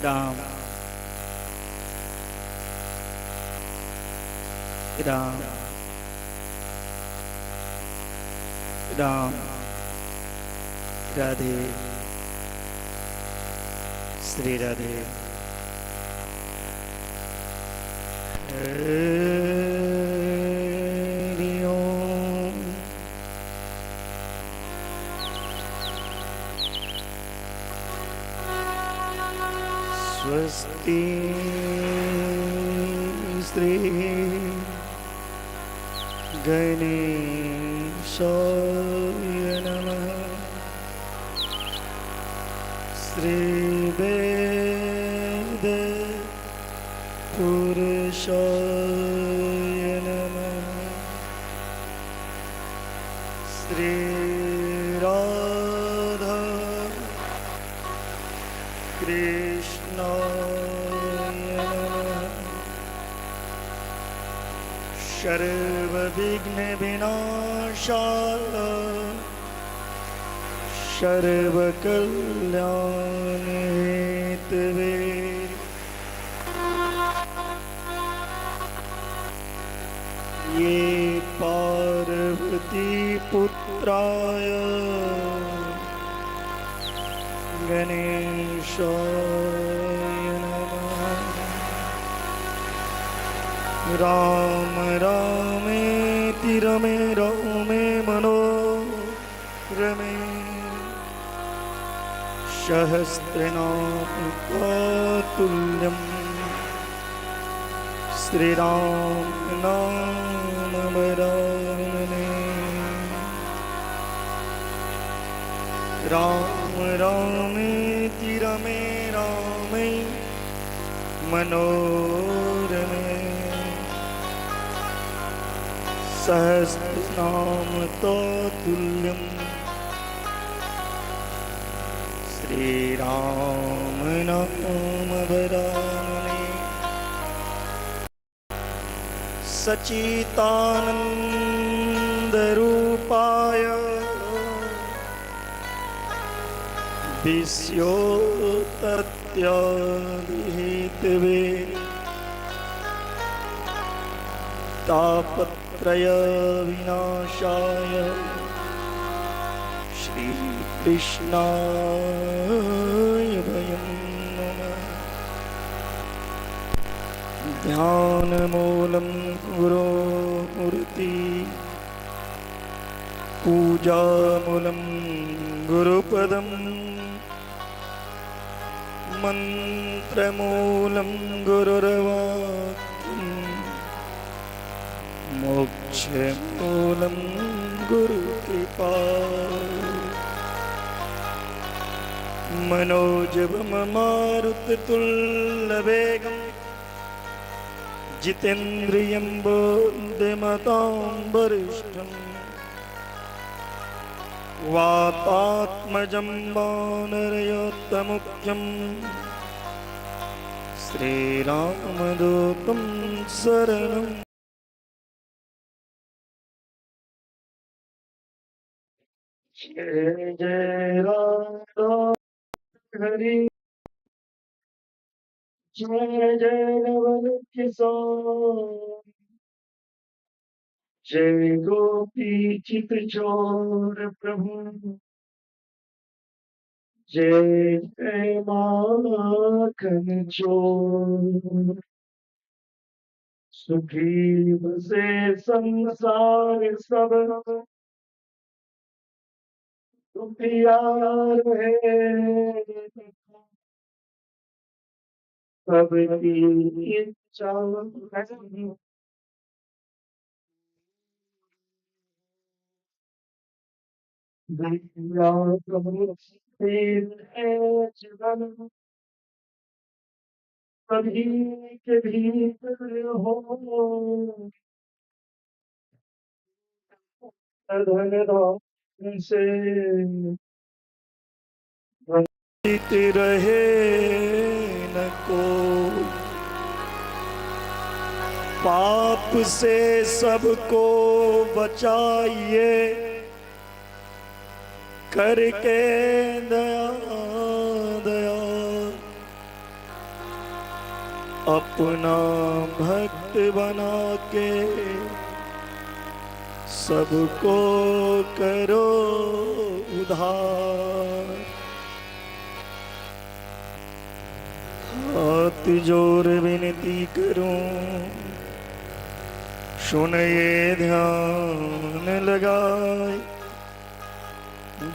राम राम राम। राधे श्री राधे। हरि ओम। स्वस्ति श्री गणेशाय नमः। श्री वेद पुरुषाय नमः। श्री राधा कृष्णाय नमः। सर्वविघ्न विनाशाय सर्वकल्याण हेतवे ये पार्वती पुत्राय गणेशाय नमः। राम रामेति रमे रामे मनोरमे सहस्रनाम तत्तुल्यम् श्रीराम नाम वरानने। राम रामेति रमे रामे मनोरमे सहस्रनाम तत्तुल्यम् श्रीराम नाम वरानने। सच्चिदानंद रूपाय विश्वोत्पत्त्यादिहेतवे तापत्रय विनाशाय श्रीकृष्णाय वयं नमः। ध्यानमूलं गुरोमूर्ति पूजामूलं गुरुपदं मन्त्रमूलं गुरुर्वाक्यं मोक्षमूलं गुरुकृपा। मनोजवं मारुततुल्यवेगं जितेन्द्रियं बुद्धिमतां वरिष्ठं वातात्मजं वानरयोत्तमुख्यं श्रीरामदूतं शरणं। जय जय राम हरि जय जय नवल किशोर। जय गोपी चित चोर प्रभु। जय जय माखन चोर। सुखी बसे संसार सब दुखिया रहे सबकी इच्छा। जीवन सभी के भीतर हो धन धाम से वंचित रहे न को। पाप से सबको बचाइए करके दया दया। अपना भक्त बना के सबको करो उधार। हाथ जोड़ विनती करूं, सुन ये ध्यान लगाए,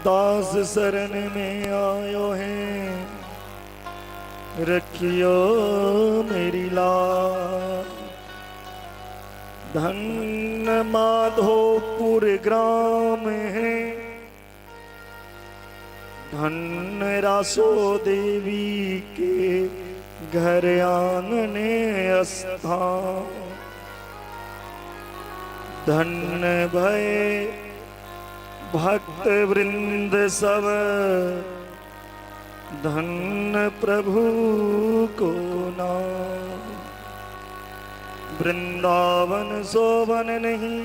दास शरण में आयो है, रखियो मेरी लाज। धन्य माधोपुर ग्राम है, धन्य रासो देवी के घर आंगने स्थान। धन्य भय भक्त वृंद सब, धन्य प्रभु को नाम। वृंदावन सोवन नहीं,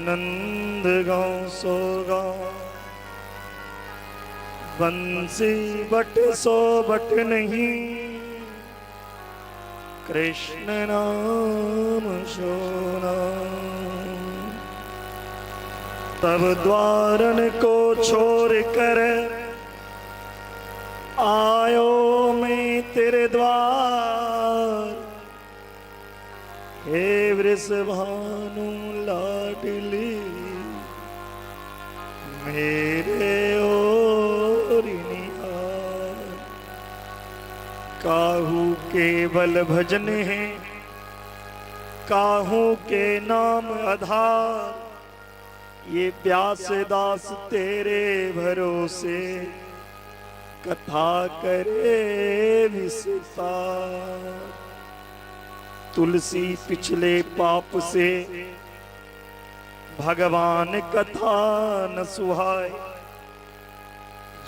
नंद गांव सो गांव। बंसी बट सो बट नहीं, कृष्ण नाम सो नाम। तब द्वारन को छोड़ कर आयो मैं तेरे द्वार। हे वृषभानु लाडली मेरे ओर निहार। काहू केवल भजन है, काहू के नाम आधार। ये व्यास दास तेरे भरोसे, कथा करे विस्तार। तुलसी पिछले पाप से, भगवान कथा न सुहाए।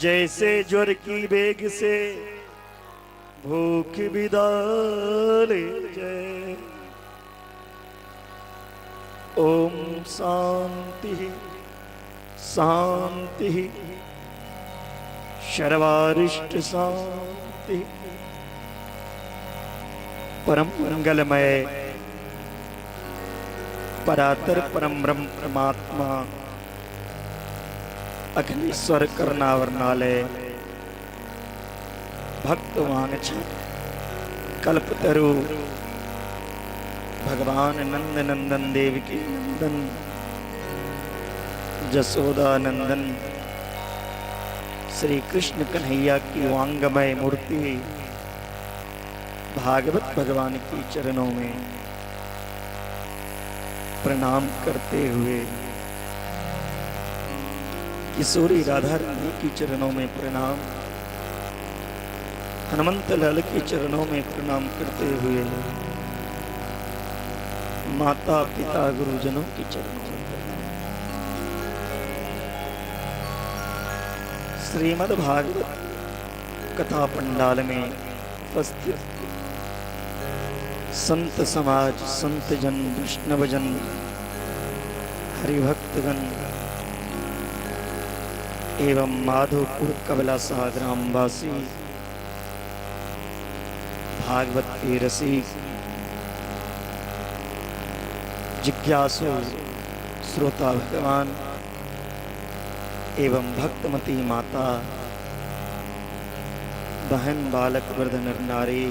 जैसे ज्वर की बेग से, भूख विदा ले जाए। ओम शांति शांति सर्वारिष्ट शांति। परम मंगलमय परातर परम ब्रह्म परमात्मा अग्निश्वर कर्णावरणालय भक्तवांछ कल्पतरु भगवान नंद नंदन देव की नंदन जसोदा नंदन श्री कृष्ण कन्हैया की वांगमय मूर्ति भागवत भगवान की चरणों में प्रणाम करते हुए, किशोरी राधा रानी की चरणों में प्रणाम, हनुमंत लाल के चरणों में प्रणाम करते हुए, माता पिता गुरुजनों के चरणों में प्रणाम। श्रीमद् भागवत कथा पंडाल में उपस्थित संत समाज, संत जन, वैष्णवजन, हरिभक्तगण एवं माधोपुर कबलासा ग्रामवासी, भागवत के रसिक, जिज्ञासु श्रोता भगवान एवं भक्तमती माता, बहन, बालक, वृद्ध, नर नारी,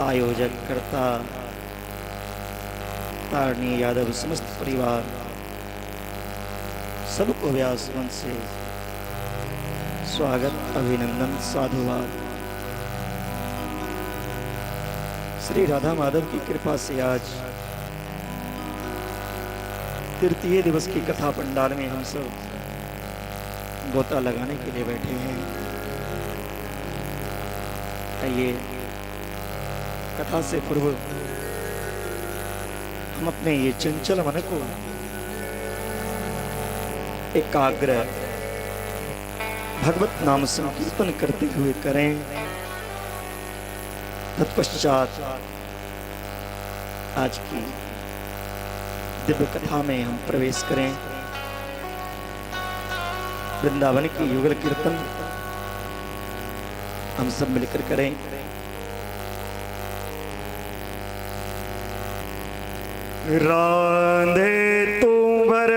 आयोजक करता तारणी यादव समस्त परिवार, सबको व्यास वंश से स्वागत, अभिनंदन, साधुवाद। श्री राधा माधव की कृपा से आज तृतीय दिवस की कथा पंडाल में हम सब गोता लगाने के लिए बैठे हैं। आइए कथा से पूर्व हम अपने ये चंचल मन को एकाग्र भगवत नाम संकीर्तन करते हुए करें। तत्पश्चात आज की दिव्य कथा में हम प्रवेश करें। वृंदावन की युगल कीर्तन हम सब मिलकर करें। राधे तू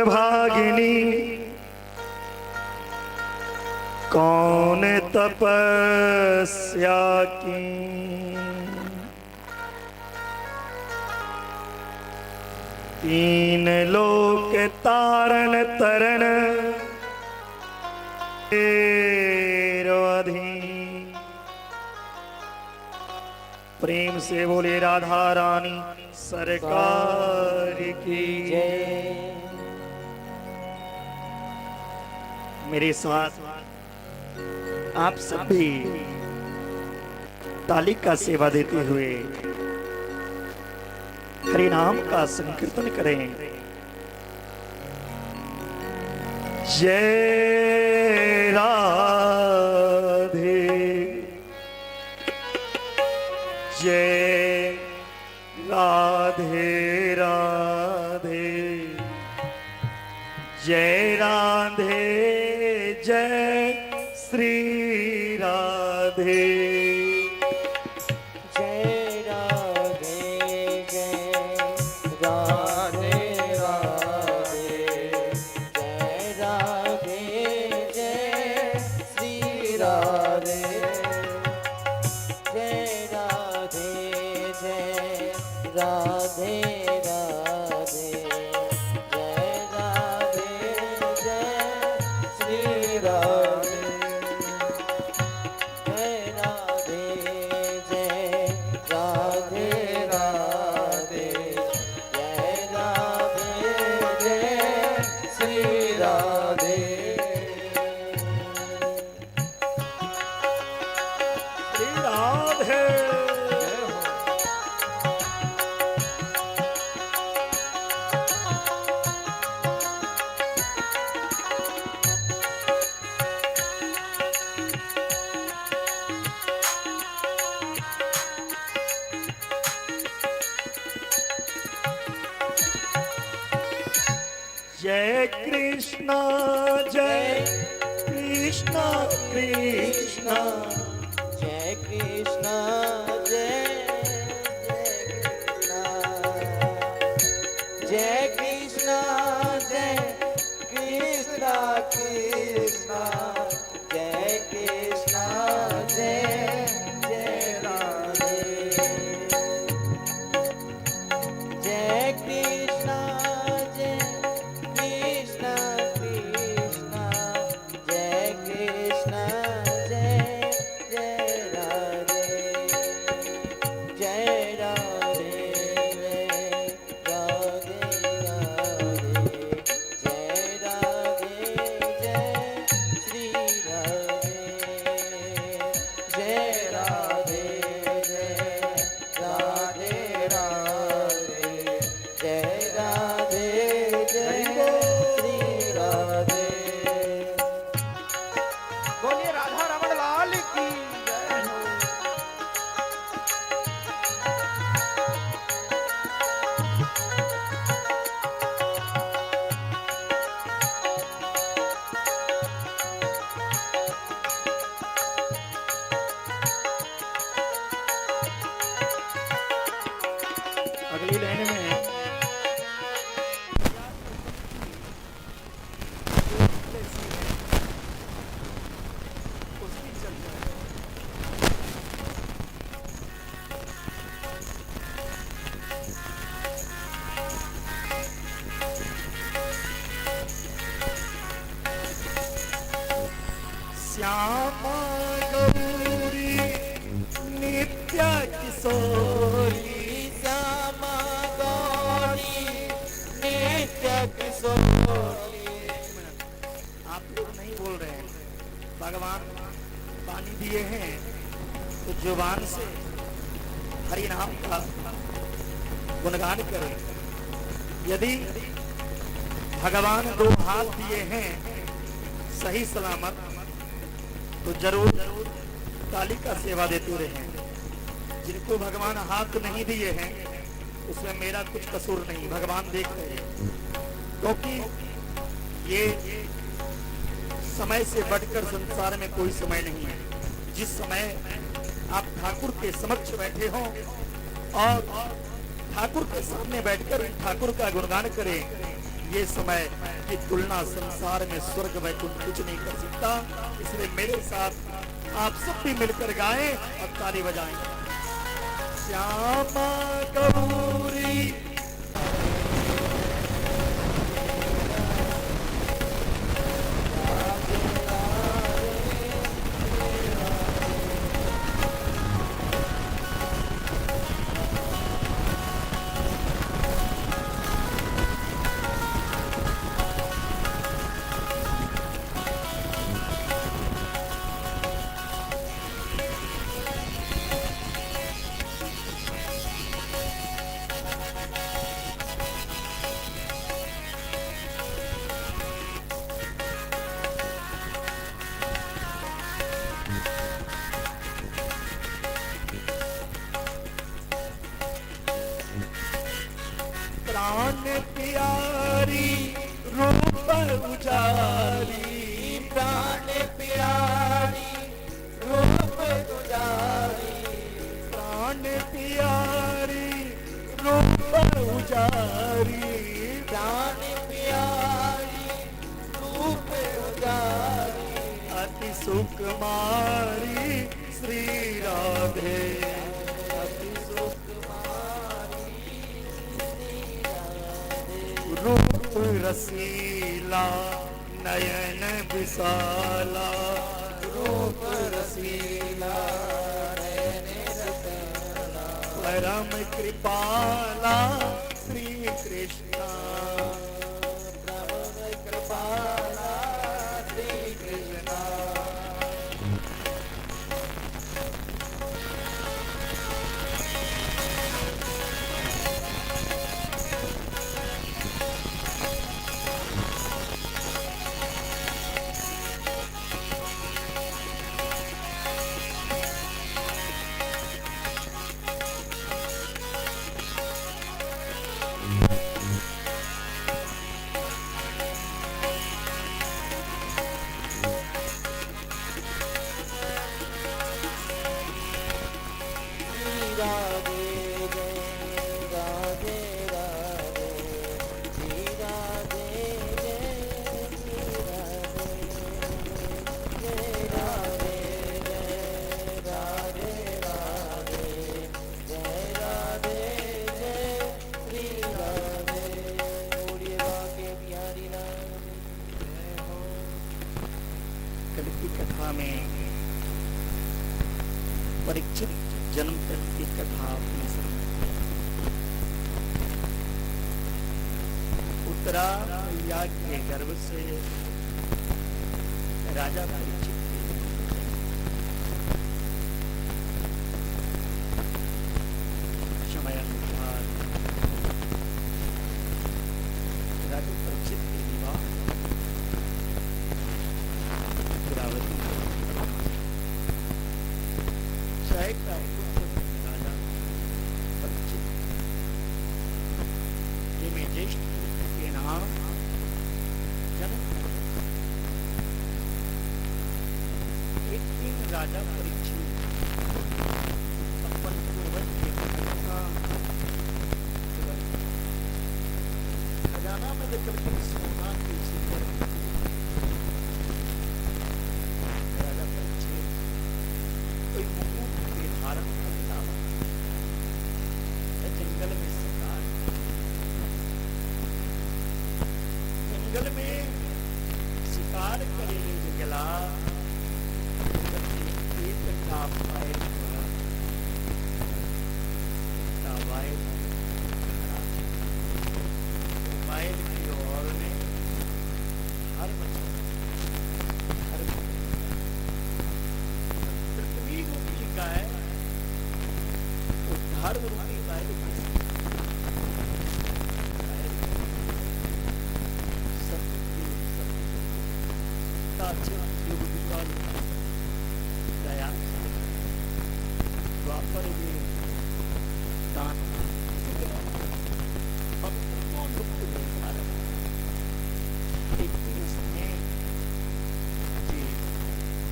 भागिनी कौन तपस्या की, तीन लोक तारण तरन तेरो अधीन। प्रेम से बोले राधा रानी सरकार की जय। मेरे साथ आप सभी ताली का सेवा देते हुए हरि नाम का संकीर्तन करें। जय राधे जय राधे राधे जय राधे जय श्री राधे। जय कृष्णा कृष्णा कृष्णा जय कृष्णा जय कृष्णा जय कृष्णा कृष्णा जय कृष्णा जय जय राधे। जय कृष्णा जय कृष्णा कृष्णा जय कृष्णा जय जय राधे। जय राधे राधे राधे जय राधे जय श्री राधे। जय राधे राधे राधे जय राधे जय श्री राधे। बोलिए राधा रमण लाल की जय हो। अगली लाइन में श्यामा गौरी नित्य किशोरी। श्यामा गौरी नित्य किशोरी। आप लोग नहीं बोल रहे हैं। भगवान पानी दिए हैं तो जुबान से हरि नाम का गुणगान करें। यदि भगवान दो हाथ दिए हैं सही सलामत तो जरूर ताली का सेवा देते रहें। जिनको भगवान हाथ नहीं दिए हैं उसमें मेरा कुछ कसूर नहीं, भगवान देखते हैं। क्योंकि ये समय से बढ़कर संसार में कोई समय नहीं है। जिस समय आप ठाकुर के समक्ष बैठे हो और ठाकुर के सामने बैठकर ठाकुर का गुणगान करें, ये समय की तुलना संसार में स्वर्ग वैकुंठ कुछ नहीं कर सकता। इसलिए मेरे साथ आप सब भी मिलकर गाएं और ताली बजाएं। श्यामा गौरी प्राण प्यारी रूप उजारी, प्राण प्यारी रूप गुजारी, प्राण प्यारी रूप उजारी, प्राण प्यारी रूप गुजारी, अति सुकुमारी श्री राधे, अति सुकुमारी रूप रसीला नयन विशाला, रूप रसीला नयन रसीला, परम कृपाला श्री कृष्णा, परम कृपाला श्री कृष्णा, कल की कथा में परीक्षित जन्म तक की कथा आपने सुनी। उत्तरा मैया के गर्भ से राजा परीक्षित के समय अनुसार राजा परीक्षित के विवाह इंद्रावती चाहे का राजा परीक्षित में ज्येष्ठ के नाम जनक। एक दिन राजा परीक्षित अपन पूर्वज के खजाना में लेकर के सोना की राजा परीक्षित कोई मुकुट के धारण करता जंगल में शिकार, जंगल में शिकार करे गला मोबाइल की ओर में हर बच्चे पृथ्वी रूपी गाय उद्धार रूपी गाय दया द्वापर में दान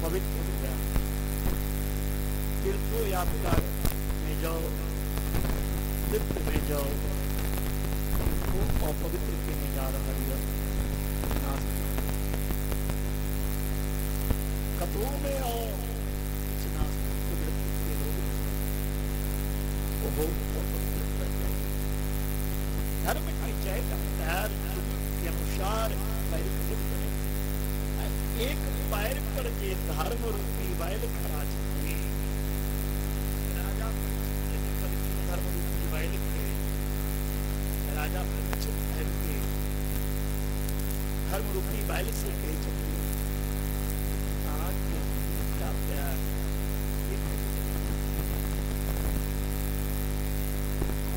पवित्र हो गया। तीर्थो यात्रा में जाओ पवित्र में जाओ, उसको अपवित्र कहने जा रहा है। कतों में आओ कुछ नास्तिक प्रवृत्ति के लोग वो बहुत अपवित्र कर जाए। धर्म की जय का पैर के अनुसार पैर करें, एक पैर पर जे धर्म रूपी बैल खड़ा छे। राजा धर्म रूपी बैल के राजा पैर के धर्म रूपी बैल से कहे चले प्यार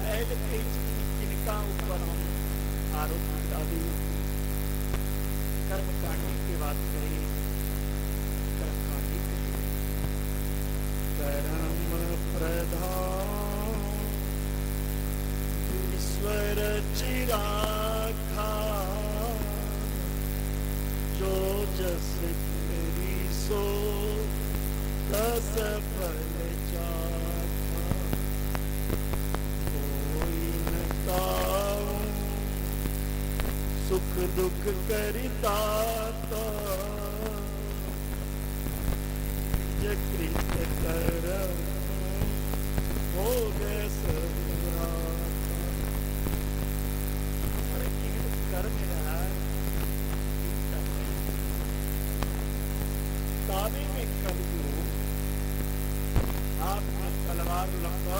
बैल के जिनका ऊपर हम आरोप डाले कर्मकांडी की बात करें, कर्मकांडी कर्म प्रधान ईश्वर चिराखा जो जस करी सो तस फल चाखा। कोई न काऊं सुख दुख करिता कृत करम हो गए कर्म रहा दावे में कर दो आपने तलवार लंबा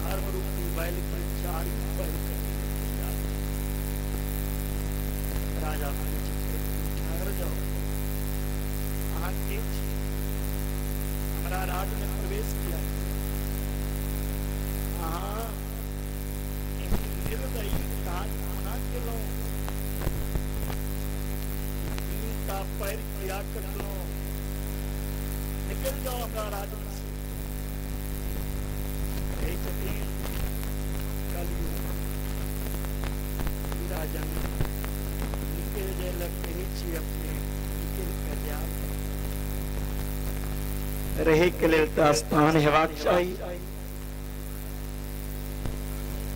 धर्म रूपी बैल की चारी पर राजा ठहर जाओ, हमारा राज में प्रवेश किया, निर्दयी कामना के लो, का पैर किया कर लो, निकल जाओ हमारा राज में से। राजन निकल जाए लगते ही छी अपने निकल कर जा रहे के लिए स्थान हेबाक चाहिए।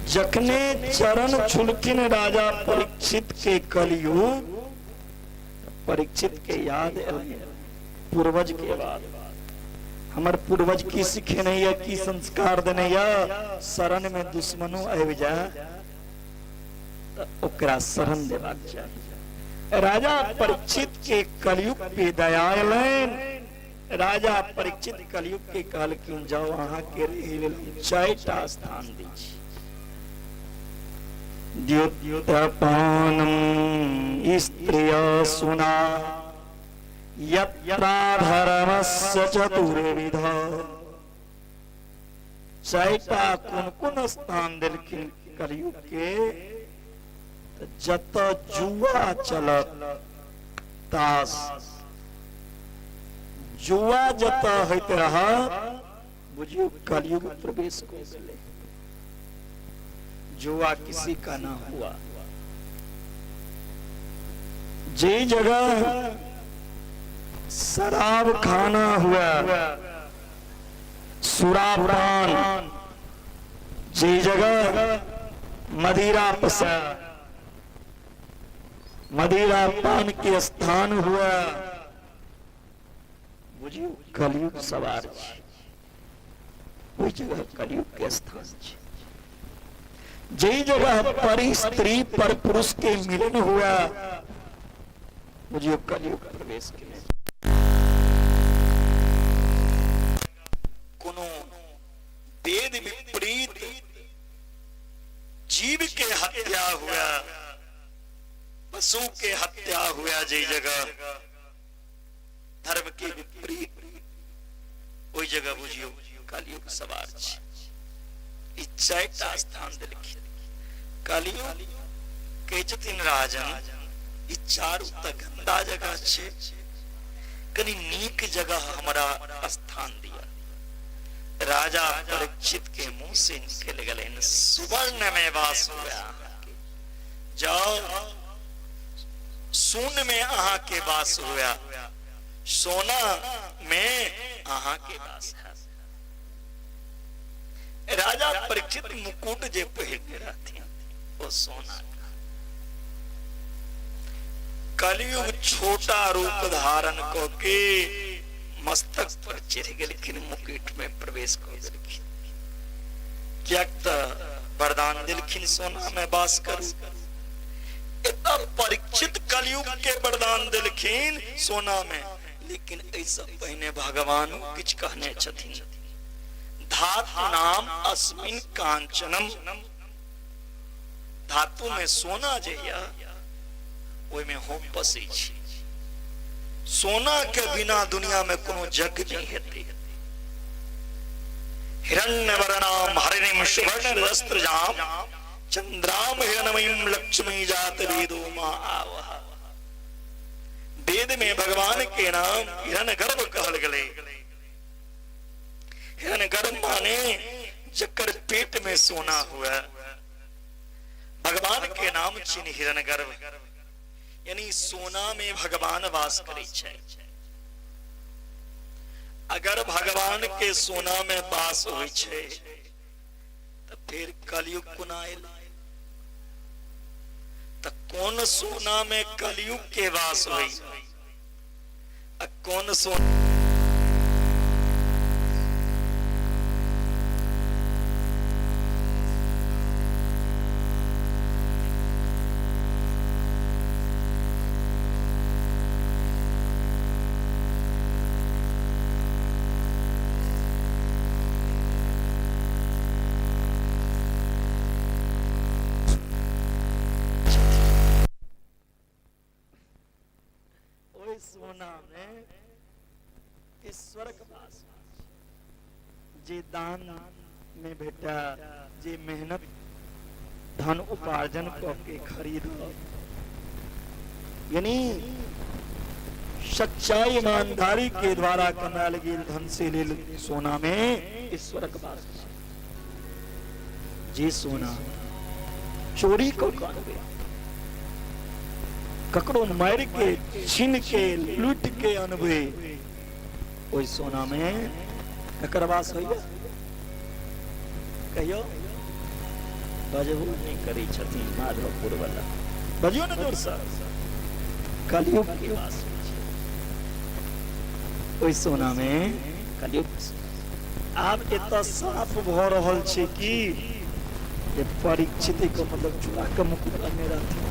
जखने चरण छुलकिन राजा परीक्षित के कलयुग, परीक्षित के याद पूर्वज के बाद हमार पूर्वज की सीखे नहीं है, की संस्कार देने या शरण में दुश्मनों आबि जाए ओकरा शरण देबाक चाहिए। राजा परीक्षित के कलयुग पे दया अयलैन। राजा परीक्षित कलयुग के कहलखिन जाओ अहाँ के चारिटा स्थान दीजिए। द्युतपानम स्त्रिय सुना यत्रा धर्मस्य चतुर्विधा। चारिटा कुन स्थान देलखिन कलयुग के? जत जुआ चलत तास, जुआ जत होइत रहा बुझियो कलयुग प्रवेश को गेले। जुआ किसी का ना हुआ। जे जगह शराब खाना हुआ, सुरापान, जे जगह मदिरा पसा, मदिरा पान के स्थान हुआ, बुझियो कलयुग सवार छै। ओई जगह कलयुग के स्थान छै। जे जगह परी स्त्री पर पुरुष के मिलन हुआ, बुझियो कलयुग प्रवेश के कोनो वेद विपरीत जीव के हत्या हुआ, पशु के हत्या हुआ, जे जगह धर्म के विपरीत ओई जगह बुझियो कलयुग सवार छै। ई चारिटा स्थान देलखिन। कलयुग कहै छथिन राजन ई चारू त गंदा जगह छै, कनी नीक जगह हमरा स्थान दिया। राजा परीक्षित के मुंह से निकल गए सुवर्ण में वास हुआ। जाओ शून्य में अहा के वास हुआ, सोना में अहा के वास है। राजा परीक्षित मुकुट जे पहिरने रहते वो सोना का। कलयुग छोटा रूप धारण को के मस्तक पर चढ़ गेलखिन, मुकुट में प्रवेश कर गेलखिन। क्या वरदान दिलखिन सोना में वास करू। इतना परीक्षित कलयुग के वरदान दिलखिन सोना में, लेकिन ऐसा पहले भगवान कुछ कहने छथिन, धातु नाम अस्मिन कांचनम, धातु में सोना जे ओय में हो बसै छी। सोना के बिना दुनिया में कोनो जग नहीं हेते। हिरण्य वर्णाम हरिणीम सुवर्ण वस्त्रजाम चंद्राम हिरणमयीम लक्ष्मी जात वेदो मा आवह। वेद में भगवान के नाम हिरण गर्भ कहल गले। हिरण गर्भ माने जकर पेट में सोना हुआ। भगवान के नाम छिन हिरण गर्भ, यानी सोना में भगवान वास करे छे। अगर भगवान के सोना में वास होय छे तो फिर कलयुग कोना आयल। तो कौन सोना में कलयुग के वास होई, कौन सोना सोना में ईश्वर का वास, जे दान में बेटा जे मेहनत धन उपार्जन करके खरीद, यानी सच्चाई ईमानदारी के द्वारा कमाल गेल धन से लेल सोना में ईश्वर का वास। जे सोना चोरी को करबे, ककरो मार के छीन के लूट के अनबे, ओई सोना में ककर वास होइए कहियो बजबो नहीं करी छथिन माधवपुर वाला। बजियो न जोर से, कलयुग के वास ओई सोना में कलयुग। आप इतना साफ भ रहल छै कि ये परीक्षित को मतलब चुरा के मुकुट में रहते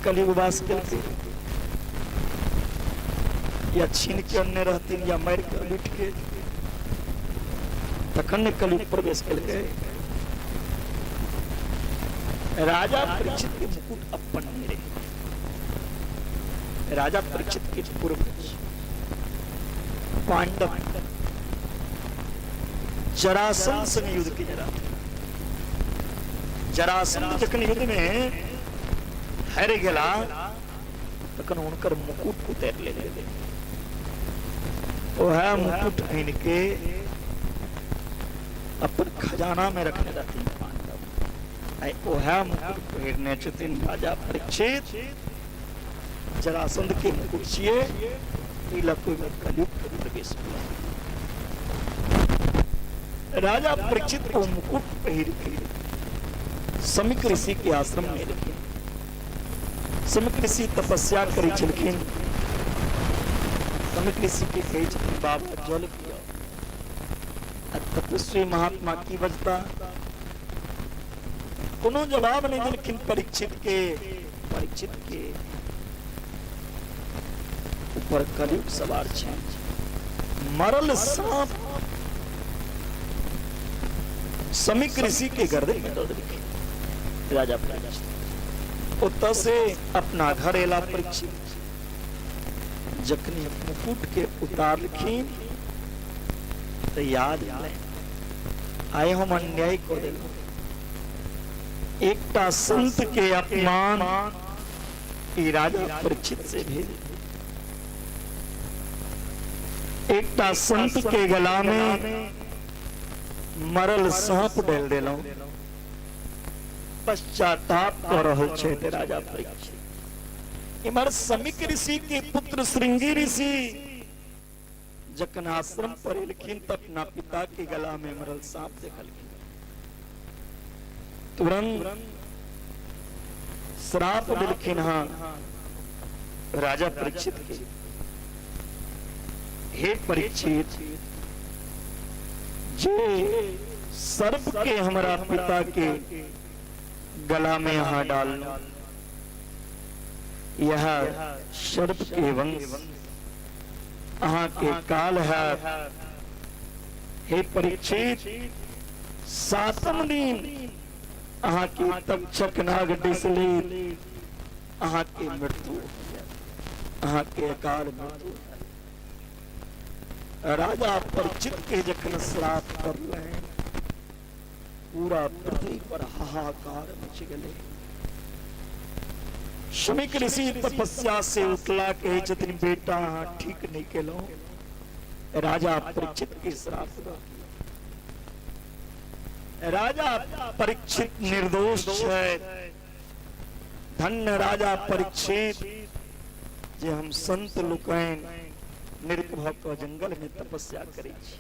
कलयुग वास करते, या छीन के अन्य रहती या मार के लूट के, तखन कलयुग प्रवेश कर गए। राजा परीक्षित के मुकुट अपन मेरे, राजा परीक्षित के पूर्वज पांडव जरासंध संग युद्ध के जरासंध जखन युद्ध में हार गेला तखन उनकर मुकुट उतार ले गए। वह मुकुट आन के अपन खजाना में रखने रहती पांडव। वह मुकुट पहिरने छथिन राजा परीक्षित। जरासंध के मुकुट छिए कलयुग प्रवेश हुआ। राजा परीक्षित को मुकुट पहिर के समीक ऋषि के आश्रम में रखे। समीक ऋषि तपस्या करी छलखिन। समीक ऋषि के कहे छथिन बाबा जल पियो। तपस्वी महात्मा की बजता कोनो जवाब नहीं दिलखिन परीक्षित के ऊपर कलयुग सवार छे। मरल सांप समीक ऋषि के गर्दन में दर्द लिखे। राजा परीक्षित उत्तर से अपना घर एला। परीक्षित जखनी मुकुट के उतार लिखी तो याद आए हम अन्याय को दे। एकटा संत के अपमान राजा परीक्षित से भेज। एकटा संत के गला में मरल सांप डाल देलो। पश्चाताप कर रहल छे राजा परीक्षित। इमर समीक ऋषि के पुत्र श्रृंगी ऋषि जखन आश्रम पर एलखिन त अपना पिता के गला में मरल सांप देखलखिन। तुरंत श्राप दिलखिन हाँ राजा परीक्षित के, हे परीक्षित, जे सर्प के हमारा पिता के गला में यहाँ डाल, यह सर्प के वंश अहाँ के काल है। हे परीक्षित, सातम दिन अहाँ के तक्षक नाग डिसली अहाँ के मृत्यु, अहाँ के अकाल मृत्यु। राजा परीक्षित के जखन श्राप कर रहे, पूरा पृथ्वी पर हाहाकार मच गए। शमीक ऋषि तपस्या से उठला कहे छथिन, बेटा ठीक नहीं केलो। राजा परीक्षित के श्राप द, राजा परीक्षित निर्दोष है। धन्य राजा परीक्षित जे हम संत लोकन निर्भय क जंगल में तपस्या करै छी।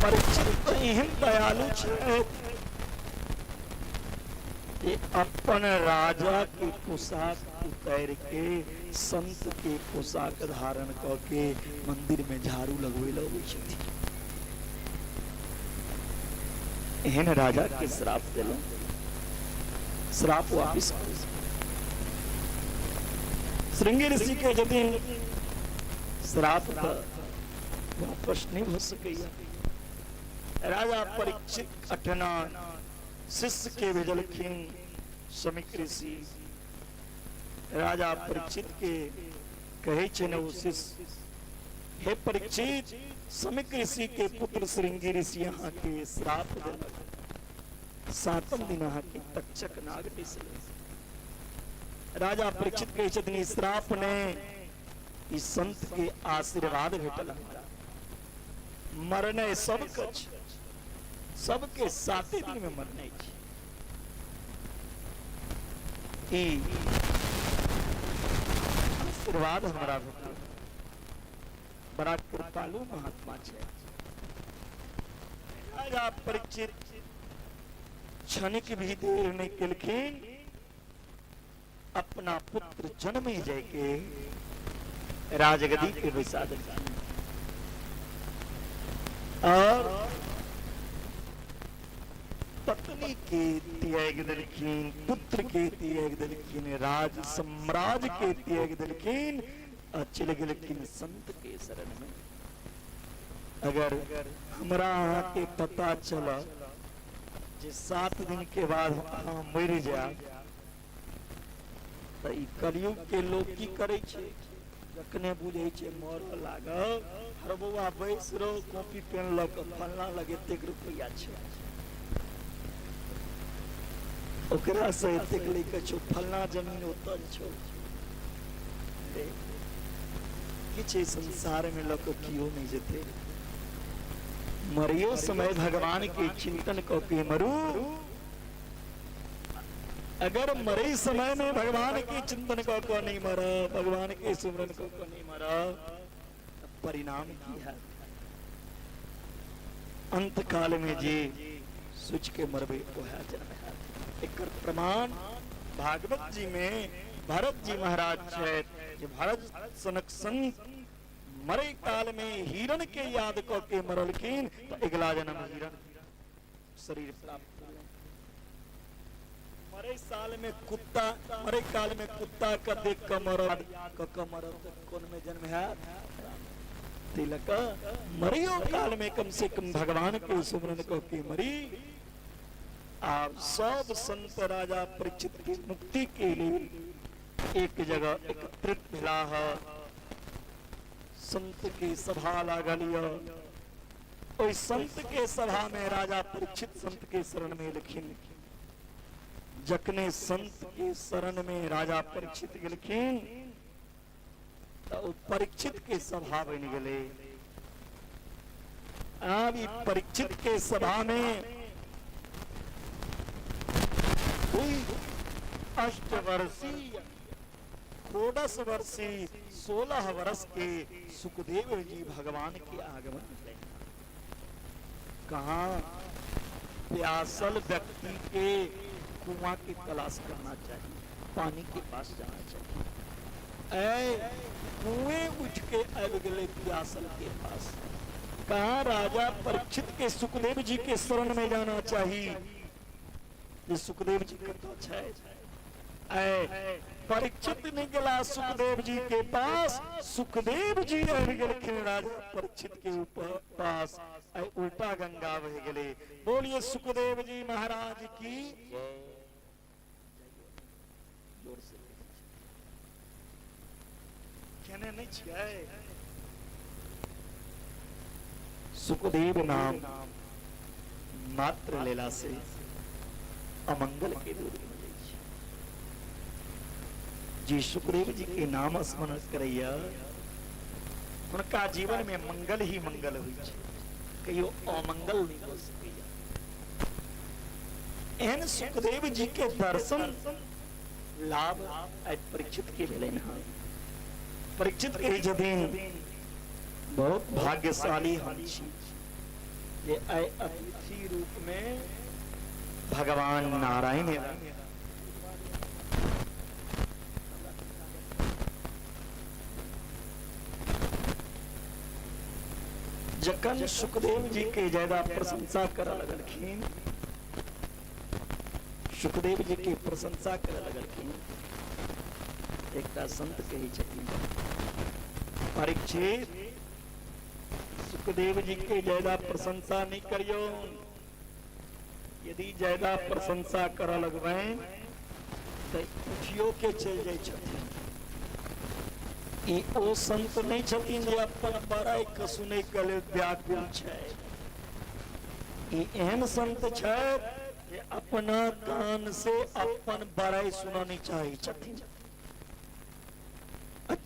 परीक्षित तो एहन दयालु छै कि अपन राजा के पोशाक उतार के संत के पोशाक धारण करके मंदिर में झाड़ू लगवे लगे छथिन। एहन राजा के श्राप दिल, श्राप वापिस श्रृंगी ऋषि के यदि श्राप वापस नहीं हो सके। राजा परीक्षित अठना शिष्य के भेजलखिन शमीक ऋषि। राजा परीक्षित के कहे छे वो शिष्य, हे परीक्षित, शमीक ऋषि के पुत्र श्रृंगी ऋषि यहाँ के श्राप देलक, सातम दिन यहाँ के तक्षक नाग डिसले। राजा परीक्षित कहे छथिन, श्राप ने इस संत के आशीर्वाद भेटल, मरने सब कछ, सबके साते दिन में मरने आशीर्वाद हमारा भेटल। बड़ा कृपालु महात्मा छे। राजा परीक्षित क्षणिक भी देर नहीं केलखिन, अपना पुत्र जन्मे जय के राजगद्दी पे बैसा देलखिन और पत्नी के त्याग दिलखिन, पुत्र के त्याग दिलखिन, राज साम्राज्य के त्याग दिलखिन, चले गेलखिन संत के शरण में। अगर हमरा के पता चला जे 7 दिन के बाद हम मर जाए तो ई कलयुग के लोग की करे छे, जखने बुझे छे मर लागल, हर बउआ बैस रहो, कॉपी पेन ल के फलना लगे एतेक रुपया छे, ओकरा से एतेक लेके छो, फलना जमीन ओतल छो। किछे संसार में लोग कियो नहीं जेते। मरियो समय भगवान के चिंतन को के मरू। अगर मरे समय में भगवान के चिंतन को नहीं मरा, भगवान के सुमरन को नहीं मरा, परिणाम की है अंत काल में जे सोच के मरबे तो है जन्म है। एक प्रमाण भागवत जी में भरत जी महाराज है, भरत सनक संत मरे काल में हिरण के याद को के मरलखिन तो अगला जन्म हिरण शरीर प्राप्त हुआ। मरे साल में कुत्ता, मरे काल में कुत्ता का देख कर मरद कौन में जन्म है तिलक। मरियो काल में कम से कम भगवान के सुमरन को के मरी। आप सब संत राजा परीक्षित की मुक्ति के लिए एक जगह एकत्रित मिला है। संत की सभा लागल, ओई संत के सभा में राजा परीक्षित संत के शरण में लिखिन। जखने संत के शरण में राजा परीक्षित गेलखिन तो परीक्षित के सभा बन गए। अब परीक्षित के सभा में कोई अष्टवर्षीय षोडश वर्षी 16 वर्ष के सुखदेव जी भगवान के आगमन हुए। कहा प्यासल व्यक्ति के कुआं की तलाश करना चाहिए, पानी के पास जाना चाहिए। ऐ कुएं उठ के अब गए प्यासल के पास। कहा राजा परीक्षित के सुखदेव जी के शरण में जाना चाहिए। ये सुखदेव जी का तो है। परीक्षित निकला सुखदेव जी के पास, सुखदेव जी रह गए राजा परीक्षित के ऊपर पास। उल्टा गंगा बह गए। बोलिए सुखदेव जी महाराज की जोर से कहने नहीं चाहिए। सुखदेव नाम मात्र लीला से अमंगल के दूर मिले जी। सुखदेव जी के नाम स्मरण करैया, उनका जीवन में मंगल ही मंगल हुई है, कहियो अमंगल नहीं हो सकैया। एहन सुखदेव जी के दर्शन लाभ परीक्षित के मिले। परीक्षित के जदीन बहुत भाग्यशाली हम ये अतिथि रूप में भगवान नारायण जखन सुखदेव जी के ज्यादा प्रशंसा कर लगलखिन, सुखदेव जी के प्रशंसा कर लगलखिन, एक संत कही छथिन परीक्षित सुखदेव जी के ज्यादा प्रशंसा नहीं करियो। यदि ज्यादा प्रशंसा कर लगवे तो उठियो के चल जाए छथिन। ओ संत नहीं छथिन जे अपन बड़ाई के सुने के लिए व्याकुल छै। एहन संत छै जे अपना कान से अपन बड़ाई सुनानी चाहिए छथिन।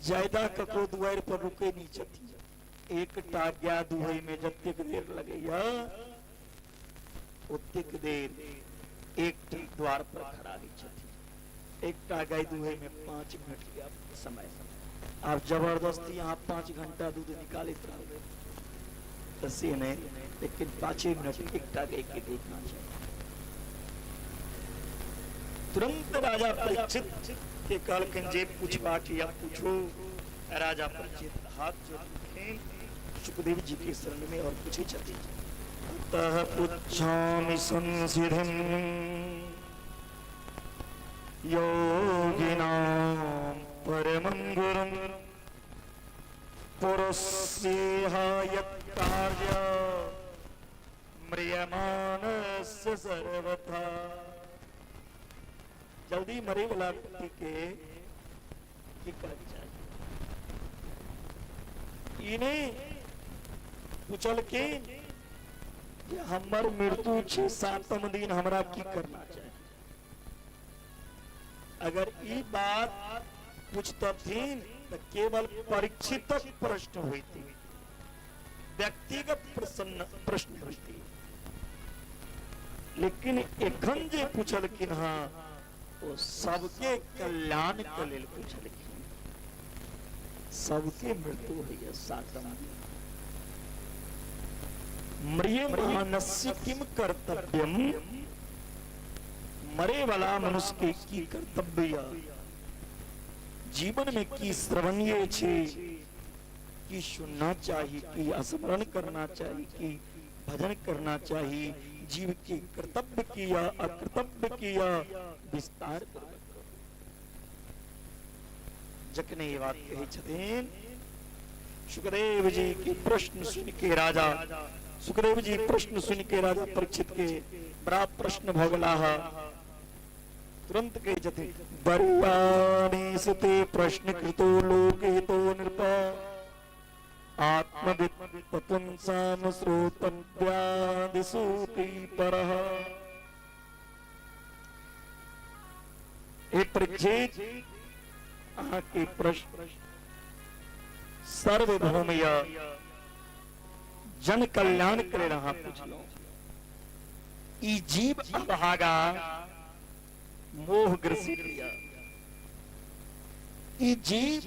ज्यादा ककरो द्वार पर रुके नहीं छथिन। एक टाग्या दुहई में जतेक देर लगैया उतक देर एक द्वार पर खड़ा नहीं छथिन। एक टागाई दुहई में 5 मिनट का समय। आप जबरदस्ती यहाँ 5 घंटा दूध निकालित रहोगे तो से नहीं, लेकिन 5 मिनट एक टागाई के देखना चाहिए। तुरंत राजा परीक्षित के कहलखिन जे पूछबाक या पूछो। राजा परीक्षित हाथ जोड़लखिन सुखदेव जी के शरण में और पूछे छथिन तह पुच्छामि संसिधिं योगिनां परमं गुरुं पुरुषेह यत्कार्य म्रियमाणस्य सर्वथा। जल्दी मरे वाला व्यक्ति के करना चाहिए। इन्हें पूछल के हमर मृत्यु 6-7 दिन हमरा की करना चाहिए। अगर ये बात पूछतथिन तो केवल परीक्षित प्रश्न होती, व्यक्तिगत प्रश्न होती। लेकिन एखन जे पूछलखिन हाँ वो सबके कल्याण के लिए पूछलखिन। सबके मृत्यु है 7 दिन। म्रियमाणस्य किम कर्तव्यम, मरे वाला मनुष्य के की कर्तव्य, जीवन में की श्रवणीय छे, की सुनना चाहिए, की स्मरण करना चाहिए, की भजन करना चाहिए, जीव के कर्तव्य किया अकर्तव्य किया विस्तार कर। जखने ये बात कही छथिन सुखदेव जी के प्रश्न सुन के राजा, सुखदेव जी प्रश्न सुन के राजा परीक्षित के बड़ा प्रश्न भोगला। तुरंत कही छथिन बर्याणि सते प्रश्न कृतो लोके तो नृपा आत्मवित् पुंसाम श्रोतम व्यादिसूति परः। हे परीक्षित के प्रश्न सर्वभौमय जन कल्याण करे रहा पूछ लो। ई जीव अभागा मोह ग्रसित लिया, ये जीव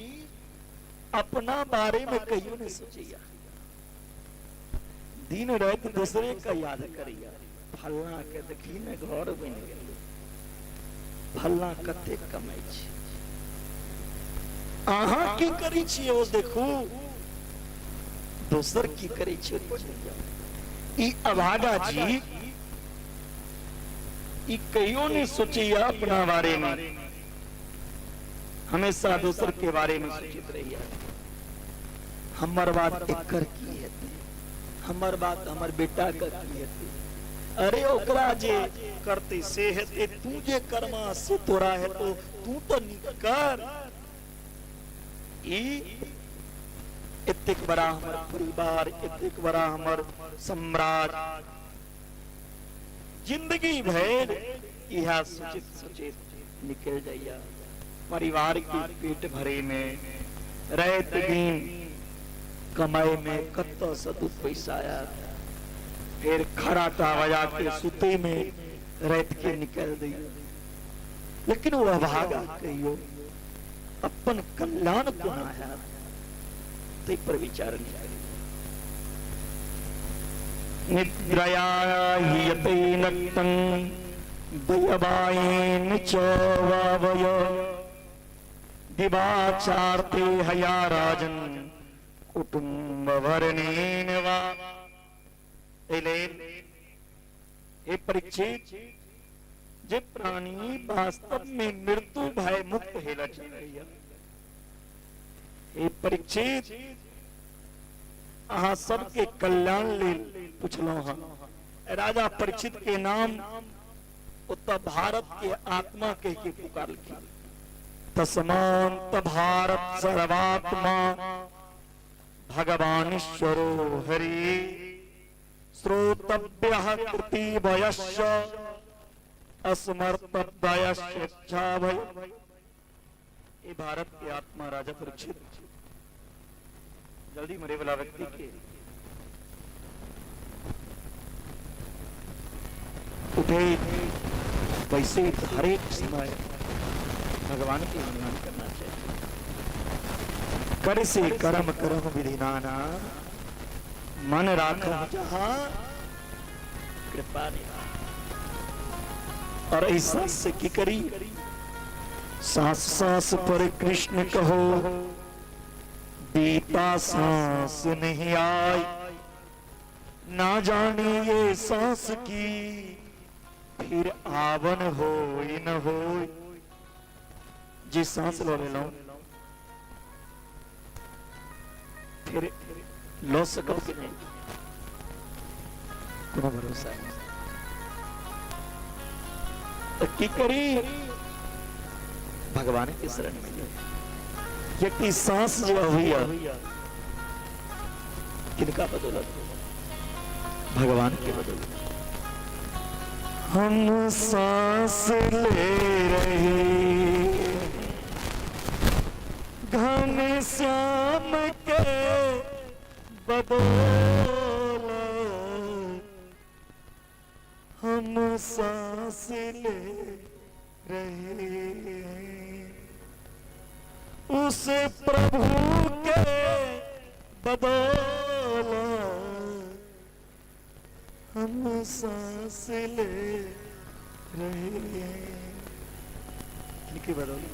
अपना बारे में कहियो नहीं सोचिया, दिन रात दूसरे का याद करिया। फलना के देखी ने घर बन गए, फलना कते कमाई छी, अहाँ की करी छिए ओ देखू, दोसर की करी छिए। ई अभागा जी ई कहियो नहीं सोचिया अपना बारे में, हमेशा दूसर के बारे में सोचित रहिए। हमर बात एकर की है, हमर बात हमर बेटा का की है। अरे ओकरा जे करते से है, तू जे कर्मा से तोरा है तो तू तो निकर। इतक बड़ा हमर परिवार, इतक बड़ा हमर सम्राट, जिंदगी भर यह सोचित सोचित निकल जाइया। परिवार के पेट भरे में रात दिन कमाए में कत से दू पैसा आया, फिर खराटा बजा के सुते में रात के निकल दी। लेकिन वो अभागा कहियो अपन कल्याण को ना है, ते पर विचार नहीं करी। निद्रया हियते नक्तं दयवायेन च वावय दिवाचार्ते हया राजन कुटुंब भरणेन वा। ए परीक्षित, जे प्राणी वास्तव में मृत्यु भय मुक्त हेला चाहिए। ए परीक्षित, अहाँ सबके कल्याण ले पूछलो हाँ। राजा परीक्षित के नाम उत्तर भारत के आत्मा कह के पुकार की। तस्मांत भारत सर्वात्मा भगवानीश्वरो हरि श्रोतव्यः कृतिभयश्च अस्मर्तव्यश्च इच्छाभय। ये भारत के आत्मा राजा परीक्षित जल्दी मरे वाला व्यक्ति के उठे, वैसे हर एक समय भगवान के गुणगान करना चाहिए। कर से कर्म कर्म विधिनाना मन राखो जहां कृपा निधान। और ऐसा से की करी, सांस सांस पर कृष्ण कहो, बीता सांस नहीं आई, ना जाने ये सांस की फिर आवन हो न हो। जी सांस लो ले लो, फिर लो सको कि नहीं, कोनो भरोसा नहीं। तो की करी, भगवान की शरण में ये की सांस जो हुई किनका बदौलत, भगवान के बदौलत। हम सांस ले रहे घन श्याम के बदौलत, हम सांस ले रहे उस प्रभु के बदौलत, हम सांस ले रहे हैं। इनकी बदौलत,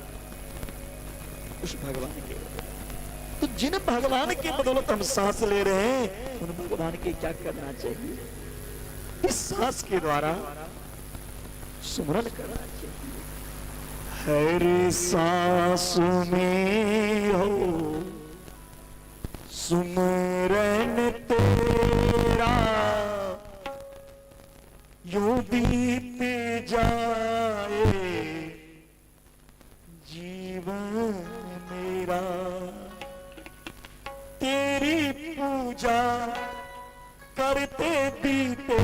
उस भगवान के बदौलत। तो जिन भगवान के बदौलत हम सांस ले रहे हैं, उन भगवान के क्या करना चाहिए? इस सांस के द्वारा सुमरन करना चाहिए। हर सांस में हो सुमरन तेरा, यूं बीत जाए जीवन मेरा। तेरी पूजा करते बीते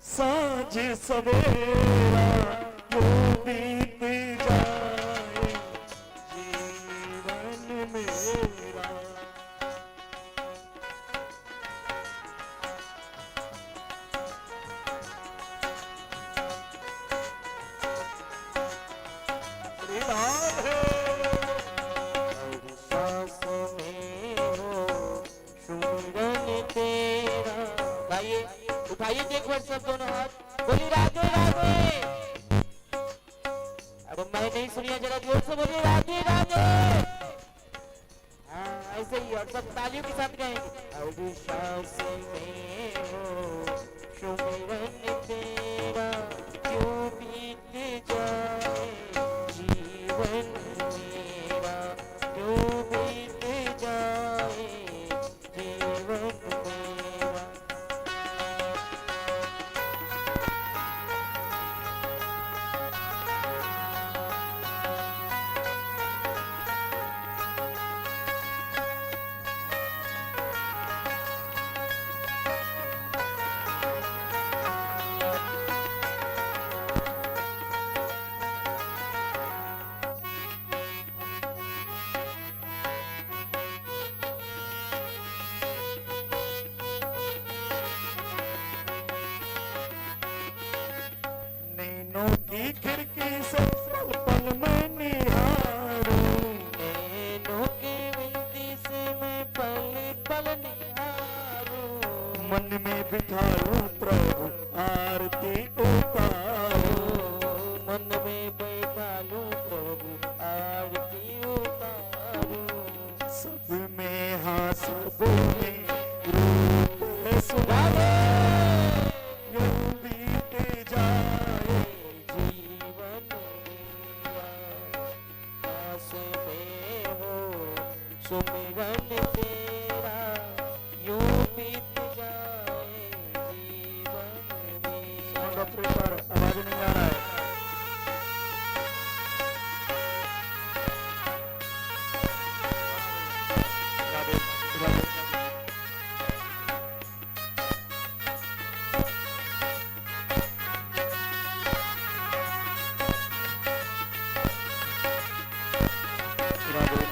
सांझ सवेरा, यूं बीत जाए जीवन मेरा। उठाइए एक बार सब दोनों हाथ, बोलिए राधे राधे। अरे मैं नहीं सुनिए, जरा जोर से बोलिए राधे राधे। हाँ ऐसे ही, और सब तालियों के साथ गाएंगे। अब सांस में हो सुमिरन तेरा, क्यों बीत जाए जीवन मेरा, क्यों बीत जाए जीवन मेरा। नैनों की खिड़की से पल पल मैं निहारूं, नैनों की विनती से मैं पल पल निहारूं, मन में बिठा लूं प्रभु आरती उतारूं, मन में बैठा लूं प्रभु आरती उतारूं। सब में हाँ सब में रूप है सुनावे, यूं बीते जाए जीवन मेरा, पास में हो सुमिरन तेरा, यूं बीत जाए जीवन मेरा। पर आवाज नहीं आ रहा है। राधे, राधे। राधे।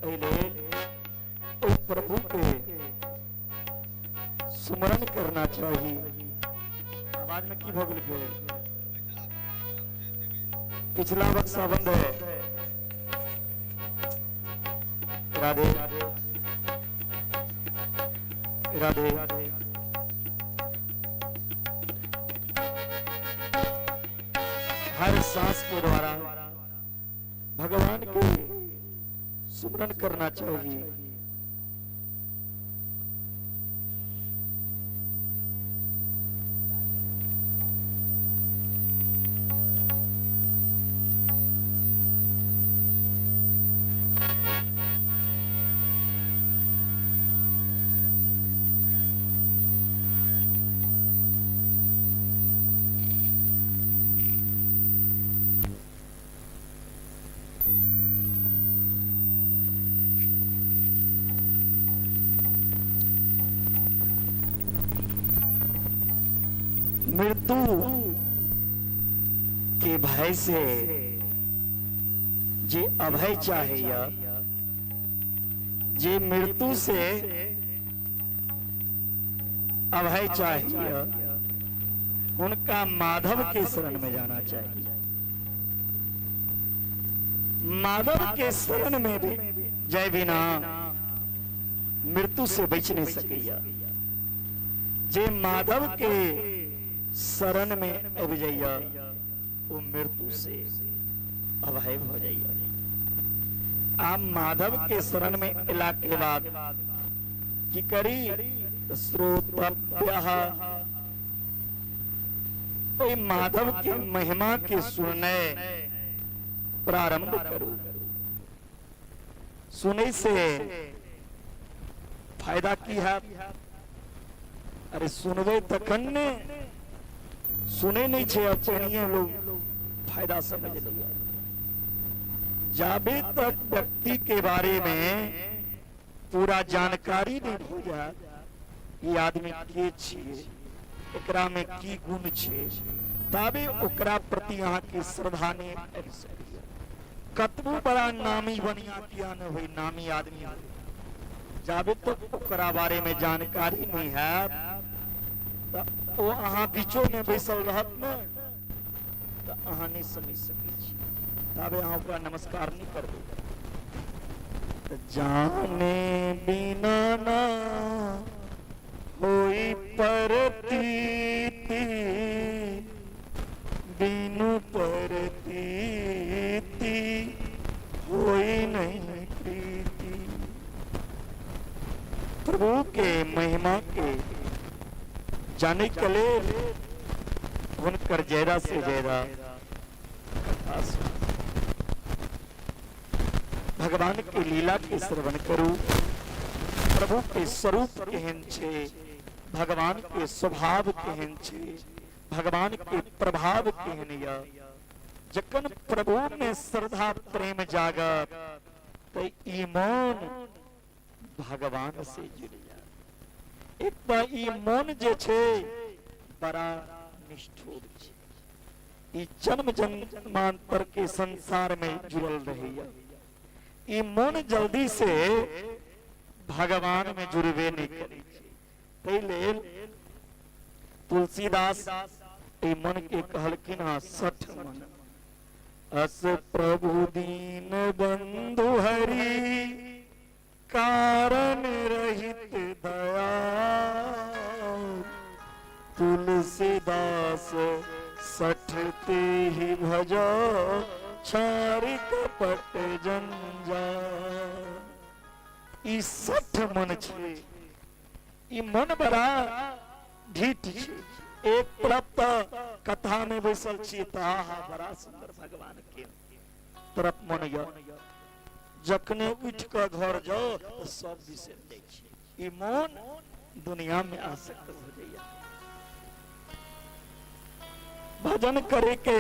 पहले उस प्रभु के सुमरन करना चाहिए। आवाज में की भोगल के पिछला बक्सा बंद है। राधे राधे। हर सांस के द्वारा भगवान के सुमरन करना चाहिए। मृत्यु के भय से जे अभय चाहिए, जे मृत्यु से अभय चाहिए, उनका माधव के शरण में जाना चाहिए। माधव के शरण में भी जय बिना मृत्यु से बच नहीं सकेगा। जे माधव के शरण में अब जाइया, वो मृत्यु से अभय हो जाइया। आप माधव के शरण में इला के बाद की करी श्रोतव्य, कोई माधव के महिमा के सुनने प्रारंभ करो। सुने से फायदा की है? अरे सुनवे तखन ने, सुने नहीं छे अपनिए लोग फायदा समझ लिया। जाबे तक व्यक्ति के बारे में पूरा जानकारी नहीं हो जाए, ये आदमी के छिए, एकरा में की गुण छे, तबे ओकरा प्रति यहाँ की श्रद्धा ने बढ़ सकी। कतबो बड़ा नामी बनिया किया न हुई, नामी आदमी हो, जाबे तो ओकरा बारे में जानकारी नहीं है, तो वो अहाँ बीचो में बैसल रहत न, तो अहाँ नहीं समझ सकी छी, तबे अहाँ ओकरा नमस्कार नहीं करबे। तो जाने बिना ना होई परतीति, बिनु परतीति होई नहीं प्रीति। प्रभु के महिमा के जाने के लिए उनकर ज्यादा से ज्यादा कथा सुनो, भगवान के लीला के श्रवण करू, प्रभु के स्वरूप केहन छे, भगवान के स्वभाव केहन छे, भगवान के प्रभाव केहन या। जखन प्रभु में श्रद्धा प्रेम जागत तो ई मन भगवान से जुड़ जाए। एक बार ई मन जे छे बड़ा निष्ठुर छे, ई जन्म जन्मांतर के संसार में जुड़ल रहिया। ई मन जल्दी से भगवान में जुड़बे नहीं करे, पहले तुलसीदास ई मन के कहलखिन हाँ सठ मन। अस प्रभु दीन बंधु हरि, कारण रहित दया, तुलसीदास सठते ही भजो, छारि कपट जंजाल। ई सठ मन छे, ई मन बड़ा ढीठ छे। एक तरफ कथा में बैसल छी तो बड़ा सुंदर भगवान के तरफ मन या, जखने उठ कर घर जाओ तो सब बिसर जाए छी। ई मन दुनिया में आसक्त हो जाइए। भजन करे के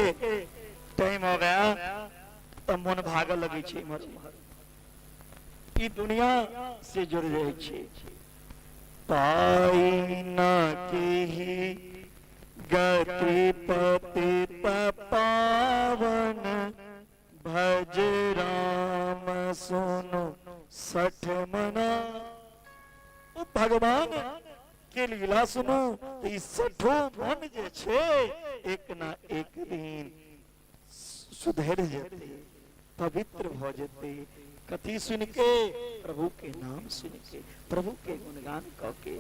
टाइम हो गया तो मन भाग लगे छे, ई दुनिया से जुड़ जाए छे। पाई न केहि गति पतित पावन, भज राम सुनो सठ मना। भगवान के लीला सुनो तो ई सठो मन जे छे एक ना एक दिन सुधर जते, पवित्र हो जते। कथी सुन के? प्रभु के नाम सुन के, प्रभु के गुणगान करके।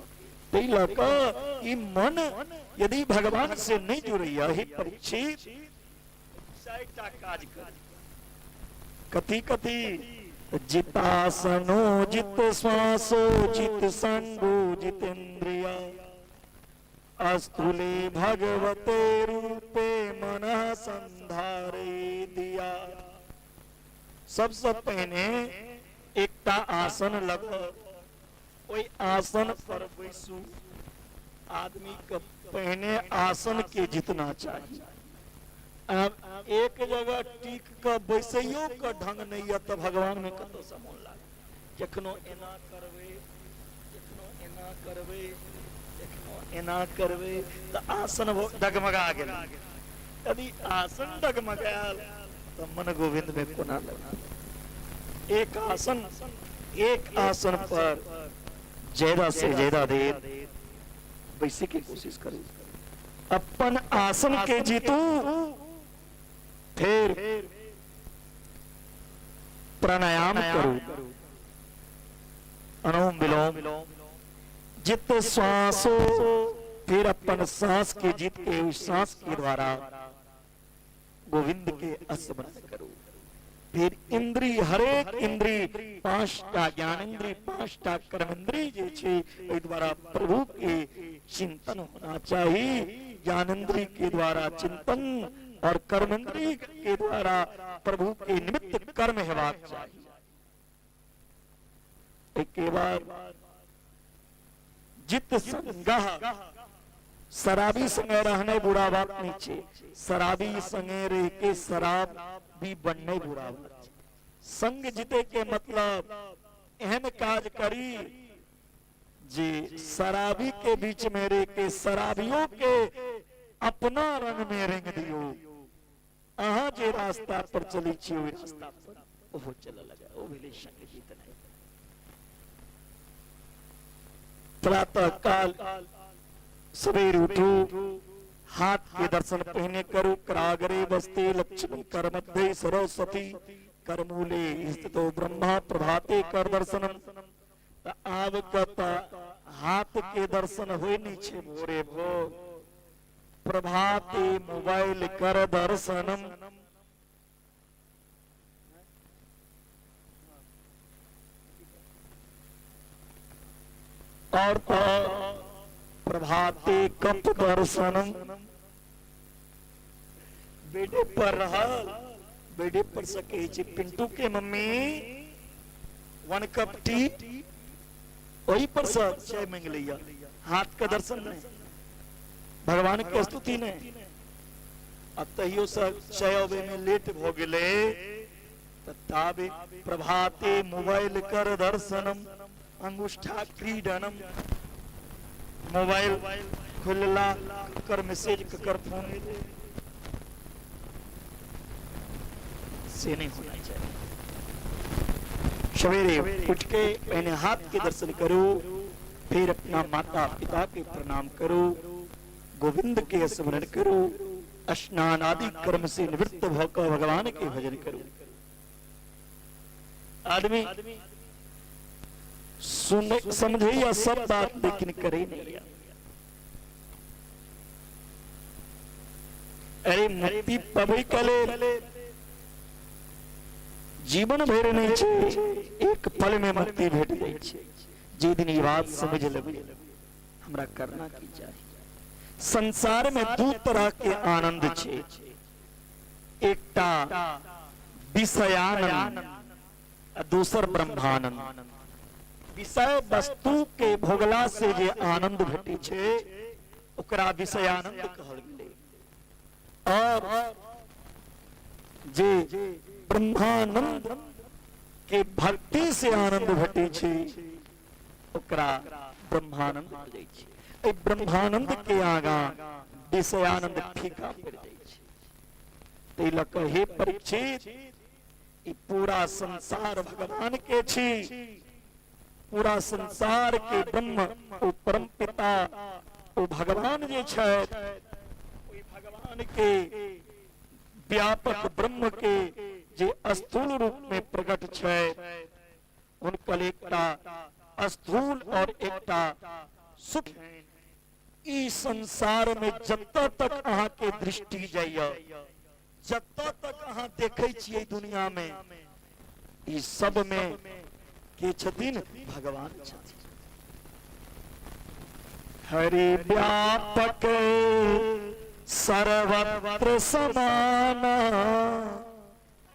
ई मन यदि भगवान से नहीं जुड़ैया ही परीक्षित काज कर। कथी कथी? जितासनो जित श्वासो जित संगो जितेन्द्रिया, अस्थूले भगवते रूपे मनः संधारे दिया। सबसे पहले एकटा आसन लगा, कोई आसन पर बैसू। आदमी को पहले आसन के जितना चाहिए। अब एक जगह टिक कर बैसइयो का ढंग नहीं है तो भगवान में कतो समोन लागे। जखनो एना करबे, जखनो एना करबे, जखनो एना करबे तो आसन डगमगा गेल। यदि आसन डगमगायल तो मन गोविंद में कोना लगा। एक आसन पर ज्यादा से ज्यादा देर बैसे की कोशिश करो। अपन आसन के जीतू, फिर प्राणायाम करो, अनुलोम विलोम, जित श्वासो, फिर अपन सांस के जीत के उस सांस के द्वारा गोविंद के स्मरण करो। फिर इंद्री, हरेक इंद्री, 5टा ज्ञानेन्द्री, 5टा कर्मेंद्री जे छे ओइ द्वारा प्रभु के चिंतन होना चाहिए। ज्ञानेन्द्री के द्वारा चिंतन और कर्मेंद्री के द्वारा प्रभु के निमित्त कर्म हेबाक चाहिए। एक बाद जित संगह, शराबी संगे रहने बुरा बात नहीं छे। शराबी संगे रह के शराब भी बनने बुरा बात छे। संग जिते के मतलब एहन काज करी जी शराबी के बीच में रे के शराबियों के अपना रंग में रंग दियो अहा जे रास्ता पर चली छी ओई रास्ता पर ओहो चल लगा ओ भेले संग गीत नहीं। प्रातः काल सवेर उठो हाथ के दर्शन पहने करो करागरे बसते लक्ष्मी कर मध्य सरस्वती करमूले स्थितो ब्रह्मा प्रभाते कर दर्शनम आब कहता हाथ के दर्शन होई नीचे मोरे भो प्रभाते मोबाइल कर दर्शनम और तो प्रभाते कप दर्शनम बेडे पर रहा बेडे पर सके जी पिंटू के मम्मी 1 कप टी वही पर सब चाय मांग लिया हाथ का दर्शन नहीं भगवान के स्तुति ने अब तहियो सब चाय में लेट हो गए तताबे प्रभाते मोबाइल कर दर्शनम अंगुष्ठा क्रीडनम मोबाइल खुलला कर मैसेज कर फोन से नहीं होना चाहिए। सवेरे उठ के पहले हाथ के दर्शन करो फिर अपना माता पिता के प्रणाम करो गोविंद के स्मरण करो स्नान आदि कर्म से निवृत्त होकर भगवान के भजन करो। आदमी सुन समझे या सब बात लेकिन करे नहीं। अरे मुक्ति पबई कले जीवन भर नहीं छे एक पल में मुक्ति भेट जाए छे जे दिन ये बात समझ लगे हमरा करना की चाहिए। संसार में दो तरह के आनंद छे एकटा विषयानंद दूसर ब्रह्मानंद। विषय वस्तु के भोगला से जे आनंद भेटे छे ओकरा विषयानंद कहल गेलै और जे ब्रह्मानंद के भक्ति से आनंद भेटे छे ओकरा ब्रह्मानंद कहल जाइ छै। ए ब्रह्मानंद के आगा विषयानंद फीका पड़ जाइ छै। तै लक हे परीक्षित ई पूरा संसार भगवान के छी पूरा संसार के ब्रह्म ओ परम पिता ओ भगवान जे छथि ओई भगवान के व्यापक ब्रह्म के जे स्थूल रूप में प्रकट छै उनका एकटा स्थूल और एकटा सूक्ष्म ई संसार में जत्ता तक अहाँ के दृष्टि जाइए जत्ता तक अहाँ देखे छियै दुनिया में ई सब में के छथिन भगवान छथिन। हरि व्यापक सर्वत्र समाना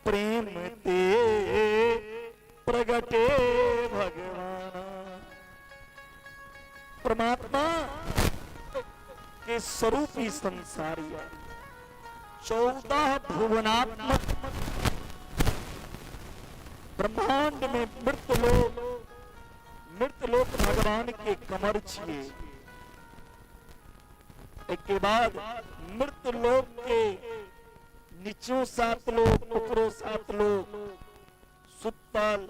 प्रेम ते प्रगटे भगवान। परमात्मा के स्वरूप ही संसारिया 14 भुवनात्मक ब्रह्मांड में मृतलोक भगवान के कमर छिए। एक के बाद मृतलोक के नीचो 7 लोक ऊपरो 7 लोक सुतल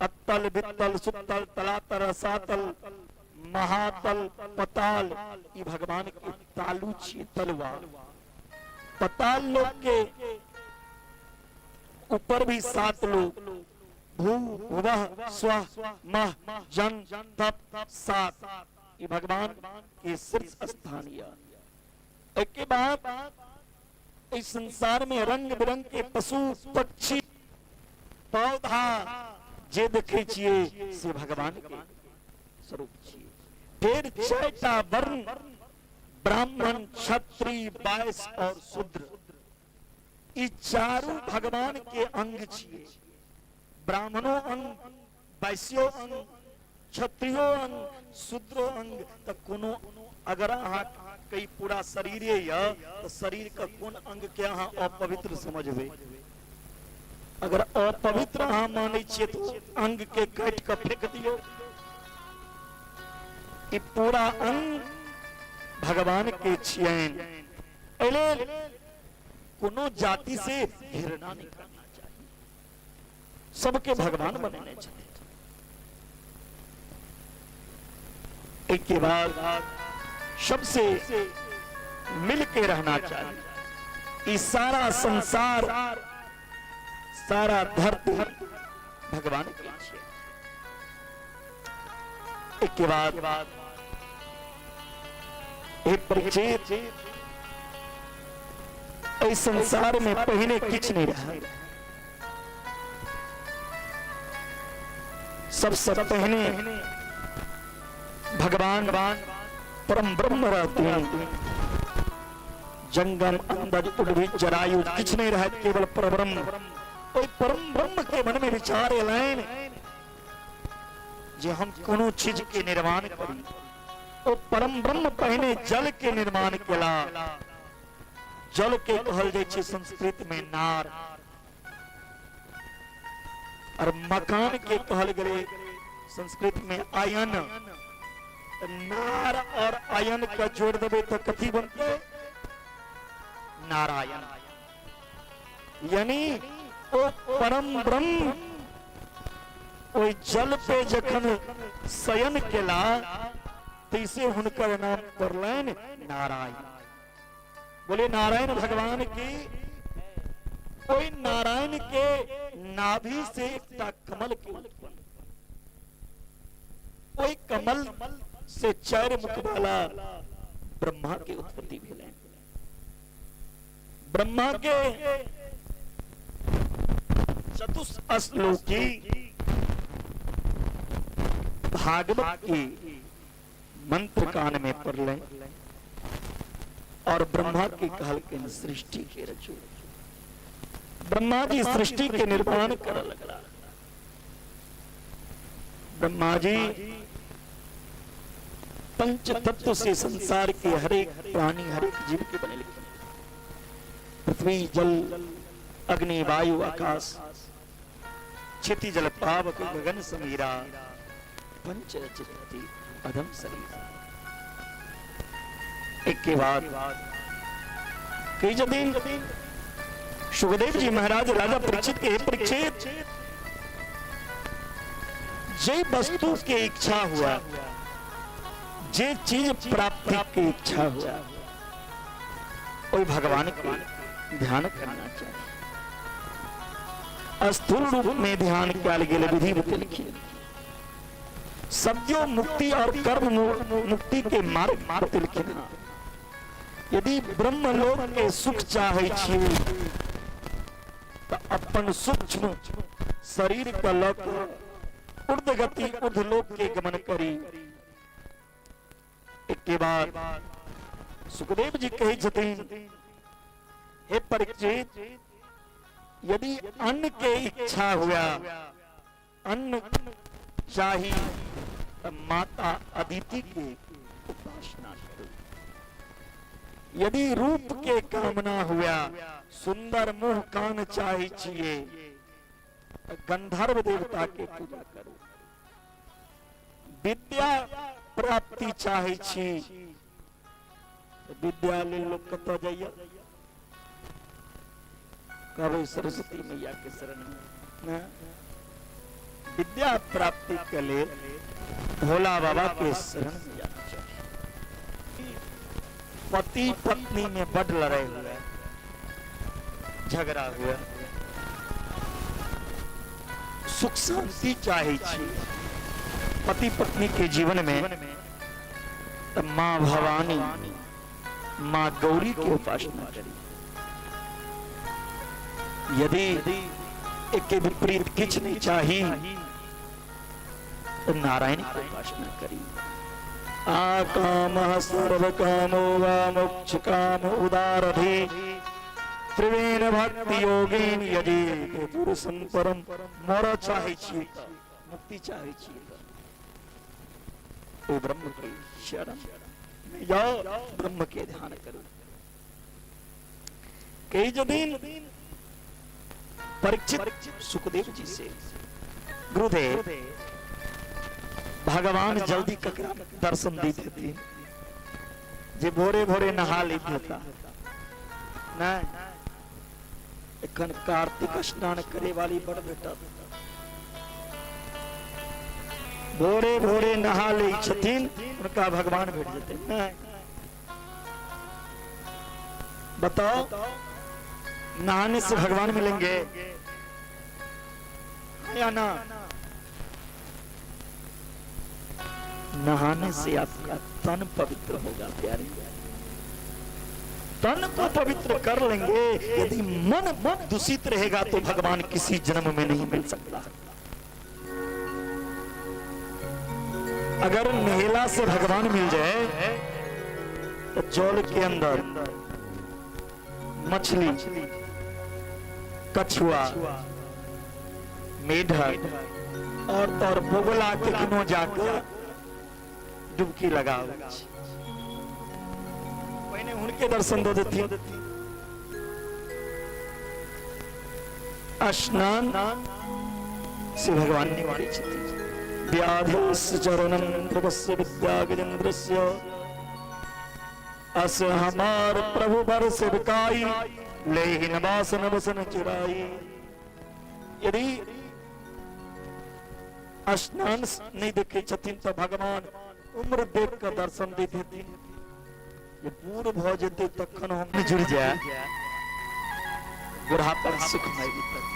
अत्तल बित्तल सुतल तलातर सातल महातल पताल ये भगवान के तालू छिए तलवार। पताल लोक के ऊपर भी 7 लोग भू भुवः स्वः मह जन तप 7 ये भगवान के शीर्ष स्थानीय। एक के बाद इस संसार में रंग बिरंग के पशु पक्षी पौधा जे देखे छिए से भगवान के स्वरूप छिए। फिर 6टा वर्ण ब्राह्मण क्षत्रिय वैश्य और शूद्र ई चारों भगवान के अंग छिए। ब्राह्मणों अंग वैश्यो अंग क्षत्रियो अंग शूद्रो अंग। तो कोनो अगर अहाँ कई पूरा शरीर या तो शरीर का कोन अंग के अहाँ अपवित्र समझबे। अगर अपवित्र अहाँ माने छिए तो अंग के काट के फेंक दियो कि पूरा अंग भगवान के छियन एले कोनो जाति से घृणा नहीं करना चाहिए, सबके भगवान बनने चाहिए। एक के बाद सबसे मिल के रहना चाहिए। इस सारा संसार, सारा धरती भगवान के लिए। एक के बाद एक परिचित इस संसार में पहले किच नहीं रहा, सबसे पहले भगवान परम ब्रह्म रहते हैं। जंगम अंदर उद्भिद जरायु किच नहीं रहा, केवल परब्रह्म। कोई परम ब्रह्म के मन में विचार लाइन जे हम कोनो चीज के निर्माण करी, तो परम ब्रह्म पहले जल के निर्माण केला। जल के कहल जाय छै संस्कृत में नार, और मकान के कहल गए संस्कृत में आयन। नार और आयन का जोड़ देवे तो कथी बनते? नारायण। यानी वो परम ब्रह्म ओई जल पे जखन शयन केला तैसे हुनकर नाम पड़लैन नारायण। बोले नारायण भगवान की। कोई नारायण के नाभि से एकटा कमल के उत्पन्न, कोई कमल से चार मुख वाला ब्रह्मा के उत्पत्ति भेलै। ब्रह्मा के चतुश्लोकी भागवत की मंत्र कान में पड़ले, और ब्रह्मा के कहल के सृष्टि के रचो। ब्रह्मा जी सृष्टि के निर्माण कर लगला। ब्रह्मा जी पंच तत्व से संसार के हरेक प्राणी, हरेक जीव के बने लिखे। पृथ्वी, जल, अग्नि, वायु, आकाश, क्षिति, जल, पावक, गगन समीरा, पंच रचति अधम शरीर। एक के बाद कई दिन सुखदेव जी महाराज राजा परीक्षित के, परीक्षित जे वस्तु के इच्छा हुआ, जे चीज प्राप्ति की इच्छा हुआ, कोई भगवान के ध्यान करना चाहिए। स्थूल रूप में ध्यान क्या गेल विधि लिखी। सद्यो मुक्ति और कर्म मुक्ति के मार्ग लिखना। यदि ब्रह्मलोक के सुख चाहे छी तो अपन सूक्ष्म शरीर का लक्ष्य ऊर्ध्व गति ऊर्ध्वलोक के गमन करी। एक के बाद सुखदेव जी कहे छथिन, हे परीक्षित, यदि अन्न के इच्छा हुआ, अन्न चाहिए तो माता अदिति के उपासना करो। यदि रूप के कामना हुआ, सुंदर मुंह कान चाहिए तो गंधर्व देवता के पूजा करो। विद्या प्राप्ति चाहे छी तो विद्यालय लोग कत जाइए, कभी सरस्वती मैया के शरण में। विद्या प्राप्ति के लिए भोला बाबा के शरण में जाना चाहिए। पति पत्नी में बड़ लड़ाई हुआ, झगड़ा हुआ, सुख शांति चाहे छी पति पत्नी के जीवन में, तो माँ भवानी, माँ गौरी की उपासना करी। यदि एक के विपरीत किछ नहीं चाहिए तो नारायण की उपासना करी। आकामः सर्व कामो वा मोक्ष काम उदारधि त्रिवेण भक्ति योगेन यदि पुरुषं परम। मोर चाहे छी, मुक्ति चाहे छी तो ब्रह्म की शरण में जाओ, ब्रह्म के ध्यान करो। कई दिन परीक्षित सुखदेव जी से, गुरुदेव भगवान जल्दी ककरा दर्शन दी देती जे भोरे भोरे नहा ली देता नहीं एखन कार्तिक स्नान करे वाली बड़ बेटा भोरे भोरे नहा ली छथिन उनका भगवान भेट जेते नहीं बताओ नहाने से भगवान मिलेंगे या ना नहाने से आपका तन पवित्र होगा प्यारे तन को पवित्र कर लेंगे यदि मन दूषित रहेगा तो भगवान किसी जन्म में नहीं मिल सकता अगर महिला से भगवान मिल जाए तो जल के अंदर मछली कछुआ मेढक और बोगला के किनो जाकर डुबकी लगाओ मैंने उनके दर्शन दो देती स्नान से भगवान ने वाणी व्याधस्य चरणम प्रभस्य विद्या गजेंद्रस्य अस हमार प्रभु बर सेवकाई लेहिन वासन वसन चुराई यदि स्नान नहीं देखे छथिन तो भगवान उम्र देख कर दर्शन देते थे ये पूर्ण भो जेते तखन हम जुड़ जाए बुढ़ापा सुख में